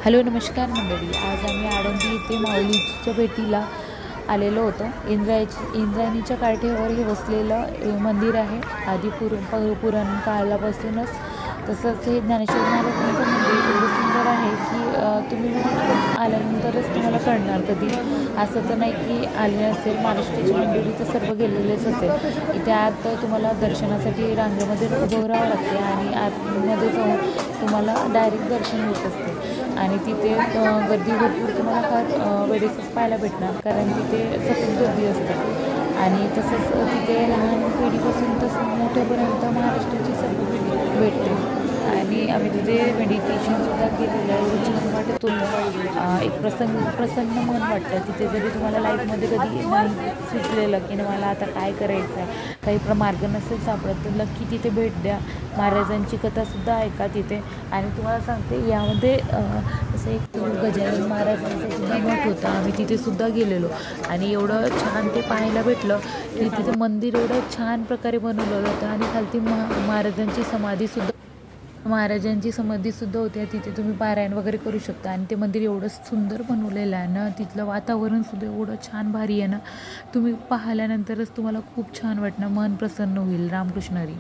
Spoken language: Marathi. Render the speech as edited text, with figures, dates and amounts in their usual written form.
हॅलो नमस्कार मंडळी, आज आम्ही आळंदी येथे माऊलीच्या भेटीला आलेलो होतो. इंद्रायणीच्या काठेवर हे वसलेलं मंदिर आहे. आधी पुराण काळापासूनच. तसंच हे ज्ञानेश्वर महाराजांचं मंदिर एवढं सुंदर आहे की तुम्ही आल्यानंतरच तुम्हाला कळणार. कधी असं तर नाही की आले असेल, महाराष्ट्राची मंदिरी तर सर्व गेलेलेच असेल. इथे आत तुम्हाला दर्शनासाठी रांगेमध्ये उभं राहावं लागते आणि आतमध्ये जाऊन तुम्हाला डायरेक्ट दर्शन होत असते. आणि तिथे गर्दी भरपूर तुम्हाला फार वेळेसच पाहायला भेटणार, कारण तिथे सतत गर्दी असते. आणि तसंच तिथे लहान पिढीपासून तसं मोठ्यापर्यंत महाराष्ट्राची सर्व पिढी भेटते. आणि आम्ही तिथे मेडिटेशनसुद्धा केलेलं आहे. एवढं छान वाटत होतं. एक प्रसन्न मन वाटतं तिथे. जरी तुम्हाला लाईफमध्ये कधी नाही सुचलेलं की मला आता काय करायचं आहे, काही मार्ग नसेल सापडत, तर नक्की तिथे भेट द्या. महाराजांची कथासुद्धा ऐका तिथे. आणि तुम्हाला सांगते, यामध्ये असं एक गजानन महाराजांचं सुद्धा मठ होतं. आम्ही तिथे सुद्धा गेलेलो आणि एवढं छान ते पाहायला भेटलं की तिथे मंदिर एवढं छान प्रकारे बनवलेलं होतं. आणि खालती महाराजांची समाधीसुद्धा होती. तिथे तुम्ही पारायण वगैरे करू शकता. आणि ते मंदिर एवढं सुंदर बनवलेलं आहे ना, तिथलं वातावरणसुद्धा एवढं छान भारी आहे ना, तुम्ही पाहिल्यानंतरच तुम्हाला खूप छान वाटणं, मन प्रसन्न होईल. रामकृष्ण हरी.